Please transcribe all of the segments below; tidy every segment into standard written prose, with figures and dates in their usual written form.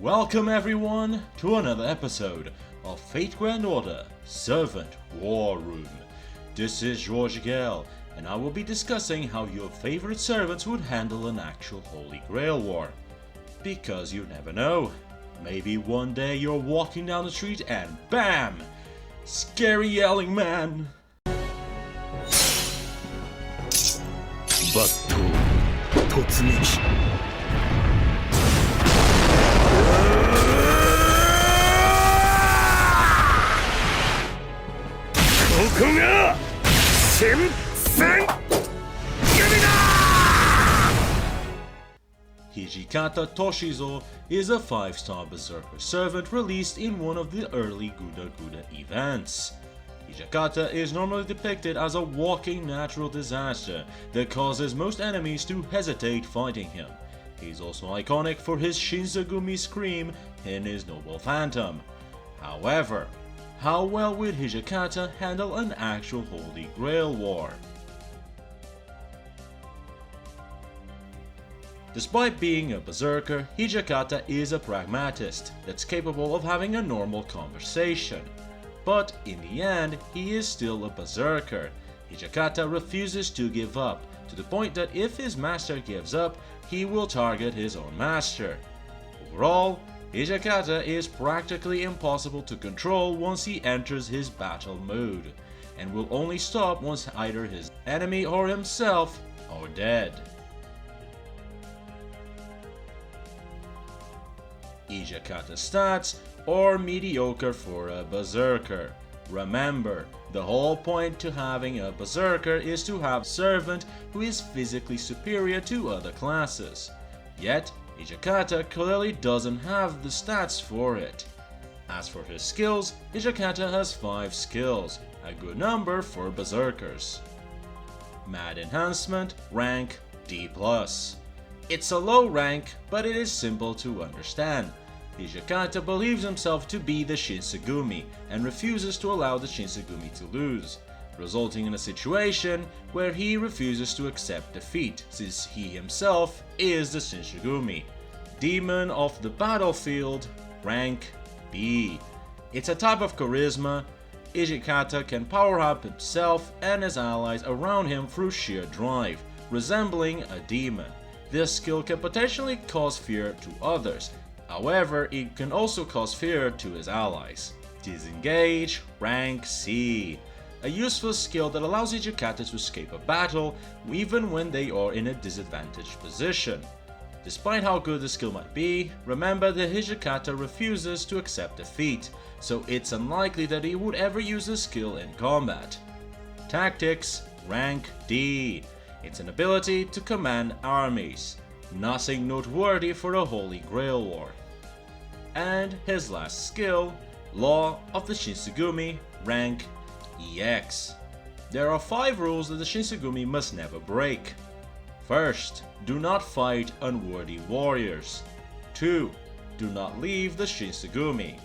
Welcome everyone to another episode of Fate Grand Order Servant War Room. This is jorgiguel, and I will be discussing how your favorite servants would handle an actual Holy Grail War. Because you never know, maybe one day you're walking down the street and BAM! Scary yelling man! Hijikata Toshizo is a 5-star Berserker servant released in one of the early Guda events. Hijikata is normally depicted as a walking natural disaster that causes most enemies to hesitate fighting him. He's also iconic for his Shinsengumi scream in his Noble Phantom. However, how well would Hijikata handle an actual Holy Grail War? Despite being a berserker, Hijikata is a pragmatist that's capable of having a normal conversation. But in the end, he is still a berserker. Hijikata refuses to give up, to the point that if his master gives up, he will target his own master. Overall, Hijikata is practically impossible to control once he enters his battle mode, and will only stop once either his enemy or himself are dead. Hijikata stats are mediocre for a berserker. Remember, the whole point to having a berserker is to have a servant who is physically superior to other classes. Yet, Hijikata clearly doesn't have the stats for it. As for his skills, Hijikata has 5 skills, a good number for berserkers. Mad Enhancement, rank D+. It's a low rank, but it is simple to understand. Hijikata believes himself to be the Shinsengumi and refuses to allow the Shinsengumi to lose, resulting in a situation where he refuses to accept defeat since he himself is the Shinsengumi. Demon of the Battlefield, rank B. It's a type of charisma. Hijikata can power up himself and his allies around him through sheer drive, resembling a demon. This skill can potentially cause fear to others, however it can also cause fear to his allies. Disengage, rank C. A useful skill that allows Hijikata to escape a battle even when they are in a disadvantaged position. Despite how good the skill might be, remember that Hijikata refuses to accept defeat, so it's unlikely that he would ever use the skill in combat. Tactics, rank D. It's an ability to command armies. Nothing noteworthy for a Holy Grail War. And his last skill, Law of the Shinsengumi, rank EX. There are 5 rules that the Shinsengumi must never break. First, do not fight unworthy warriors. 2. Do not leave the Shinsengumi.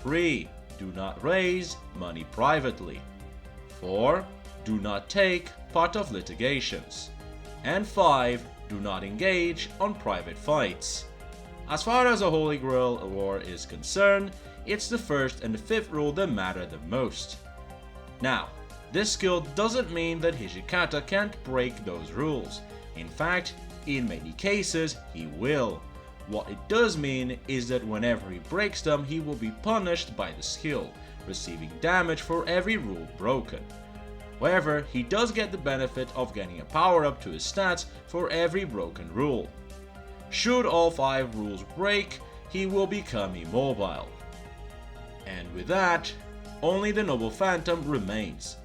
3. Do not raise money privately. 4. Do not take part of litigations. And 5. Do not engage on private fights. As far as a Holy Grail War is concerned, it's the 1st and the 5th rule that matter the most. Now, this skill doesn't mean that Hijikata can't break those rules. In fact, in many cases, he will. What it does mean is that whenever he breaks them, he will be punished by the skill, receiving damage for every rule broken. However, he does get the benefit of getting a power-up to his stats for every broken rule. Should all 5 rules break, he will become immobile. And with that, only the Noble Phantom remains.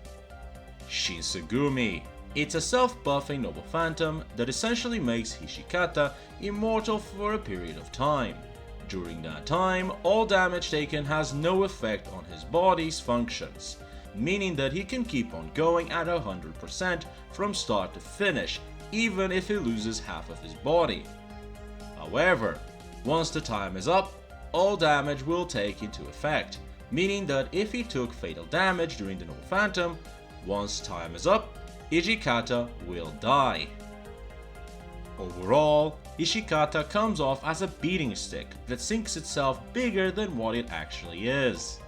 Shinsengumi. It's a self-buffing Noble Phantom that essentially makes Hijikata immortal for a period of time. During that time, all damage taken has no effect on his body's functions, meaning that he can keep on going at 100% from start to finish, even if he loses half of his body. However, once the time is up, all damage will take into effect, meaning that if he took fatal damage during the Noble Phantom, once time is up, Hijikata will die. Overall, Hijikata comes off as a beating stick that thinks itself bigger than what it actually is.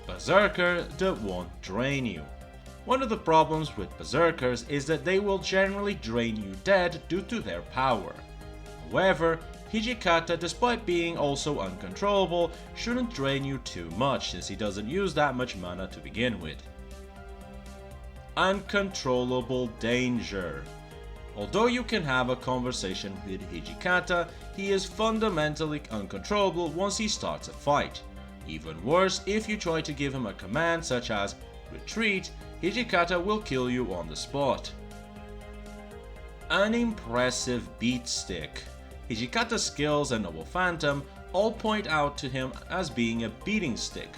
Berserker that won't drain you. One of the problems with berserkers is that they will generally drain you dead due to their power. However, Hijikata, despite being also uncontrollable, shouldn't drain you too much since he doesn't use that much mana to begin with. Uncontrollable danger. Although you can have a conversation with Hijikata, he is fundamentally uncontrollable once he starts a fight. Even worse, if you try to give him a command such as retreat, Hijikata will kill you on the spot. Unimpressive beat stick. Hijikata's skills and Noble Phantom all point out to him as being a beating stick,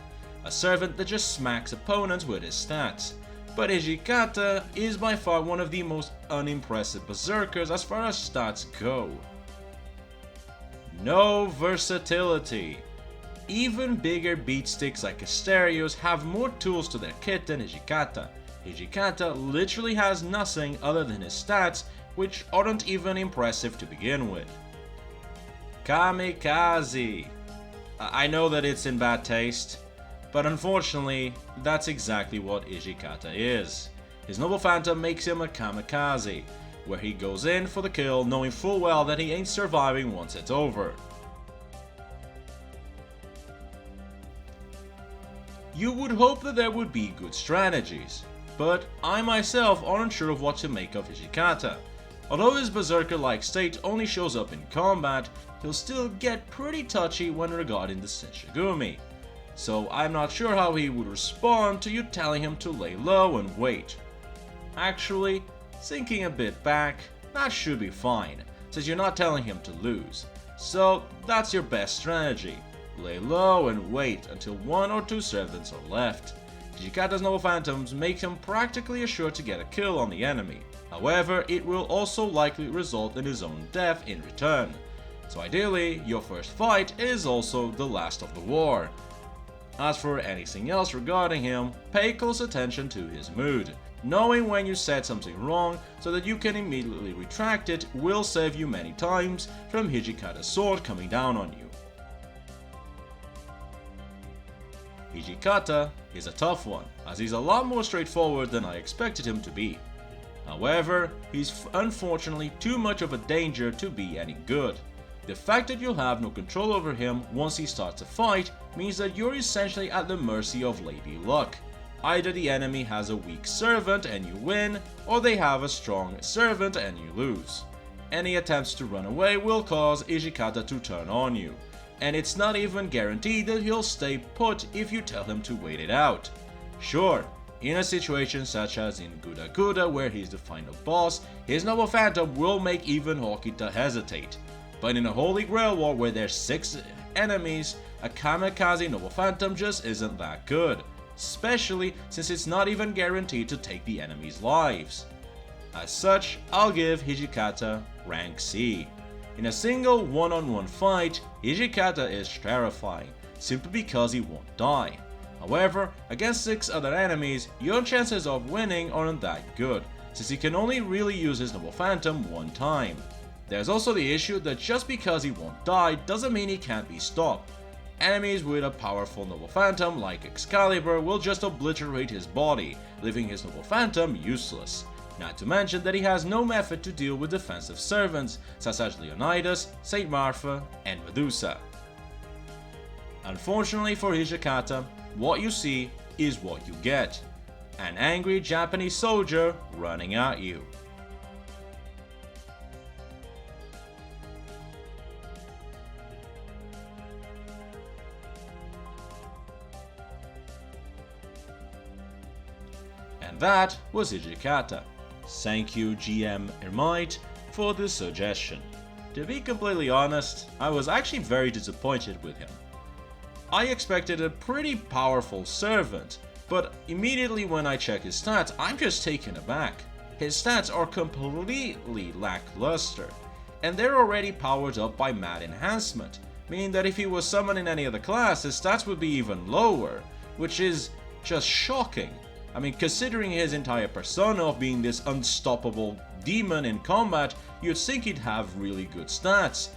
a servant that just smacks opponents with his stats. But Hijikata is by far one of the most unimpressive berserkers as far as stats go. No versatility. Even bigger beatsticks like Asterios have more tools to their kit than Hijikata. Hijikata literally has nothing other than his stats, which aren't even impressive to begin with. Kamikaze. I know that it's in bad taste, but unfortunately, that's exactly what Hijikata is. His Noble Phantom makes him a kamikaze, where he goes in for the kill knowing full well that he ain't surviving once it's over. You would hope that there would be good strategies, but I myself aren't sure of what to make of Hijikata. Although his berserker-like state only shows up in combat, he'll still get pretty touchy when regarding the Senshinigami. So I'm not sure how he would respond to you telling him to lay low and wait. Actually, thinking a bit back, that should be fine, since you're not telling him to lose. So that's your best strategy. Lay low and wait until 1 or 2 servants are left. Hijikata's Noble Phantoms make him practically assured to get a kill on the enemy. However, it will also likely result in his own death in return. So ideally, your first fight is also the last of the war. As for anything else regarding him, pay close attention to his mood. Knowing when you said something wrong so that you can immediately retract it will save you many times from Hijikata's sword coming down on you. Hijikata is a tough one, as he's a lot more straightforward than I expected him to be. However, he's unfortunately too much of a danger to be any good. The fact that you'll have no control over him once he starts a fight means that you're essentially at the mercy of Lady Luck. Either the enemy has a weak servant and you win, or they have a strong servant and you lose. Any attempts to run away will cause Hijikata to turn on you, and it's not even guaranteed that he'll stay put if you tell him to wait it out. Sure, in a situation such as in Guda Guda where he's the final boss, his Noble Phantom will make even Hokita hesitate. But in a Holy Grail War where there's 6 enemies, a kamikaze Noble Phantom just isn't that good, especially since it's not even guaranteed to take the enemy's lives. As such, I'll give Hijikata rank C. In a single one-on-one fight, Hijikata is terrifying, simply because he won't die. However, against 6 other enemies, your chances of winning aren't that good, since he can only really use his Noble Phantom one time. There's also the issue that just because he won't die doesn't mean he can't be stopped. Enemies with a powerful Noble Phantom like Excalibur will just obliterate his body, leaving his Noble Phantom useless. Not to mention that he has no method to deal with defensive servants such as Leonidas, Saint Martha, and Medusa. Unfortunately for Hijikata, what you see is what you get. An angry Japanese soldier running at you. And that was Hijikata. Thank you GM Ermite for this suggestion. To be completely honest, I was actually very disappointed with him. I expected a pretty powerful servant, but immediately when I check his stats, I'm just taken aback. His stats are completely lackluster, and they're already powered up by Mad Enhancement, meaning that if he was summoned in any other class, his stats would be even lower, which is just shocking. I mean, considering his entire persona of being this unstoppable demon in combat, you'd think he'd have really good stats,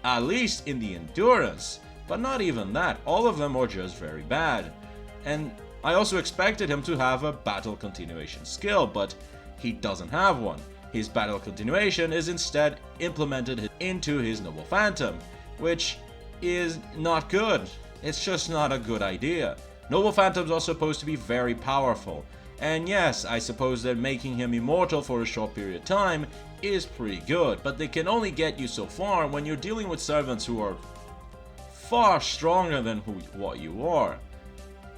at least in the endurance, but not even that, all of them are just very bad. And I also expected him to have a battle continuation skill, but he doesn't have one. His battle continuation is instead implemented into his Noble Phantom, which is not good. It's just not a good idea. Noble Phantoms are supposed to be very powerful, and yes, I suppose that making him immortal for a short period of time is pretty good, but they can only get you so far when you're dealing with servants who are far stronger than what you are.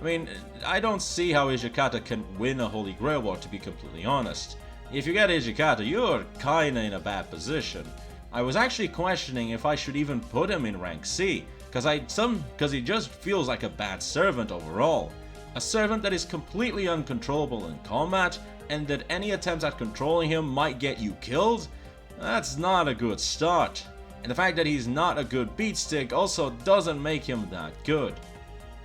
I mean, I don't see how Hijikata can win a Holy Grail War, to be completely honest. If you get Hijikata, you're kinda in a bad position. I was actually questioning if I should even put him in rank C, because he just feels like a bad servant overall. A servant that is completely uncontrollable in combat, and that any attempt at controlling him might get you killed? That's not a good start. And the fact that he's not a good beatstick also doesn't make him that good.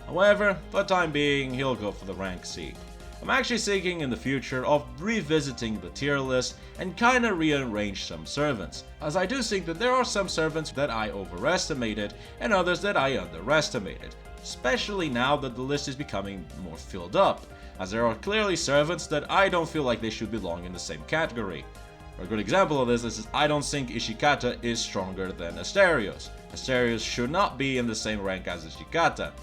However, for the time being, he'll go for the rank C. I'm actually thinking in the future of revisiting the tier list and kinda rearrange some servants, as I do think that there are some servants that I overestimated and others that I underestimated, especially now that the list is becoming more filled up, as there are clearly servants that I don't feel like they should belong in the same category. A good example of this is I don't think Hijikata is stronger than Asterios. Asterios should not be in the same rank as Hijikata.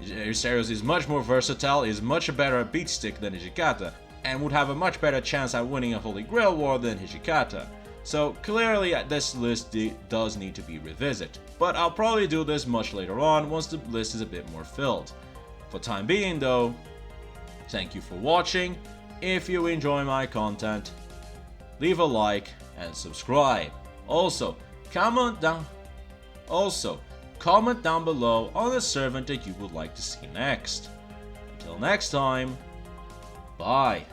Asterios is much more versatile, is much better at beatstick than Hijikata, and would have a much better chance at winning a Holy Grail War than Hijikata. So clearly this list does need to be revisited, but I'll probably do this much later on once the list is a bit more filled. For time being though, thank you for watching. If you enjoy my content, leave a like and subscribe. Also, comment down below on the servant that you would like to see next. Until next time, bye.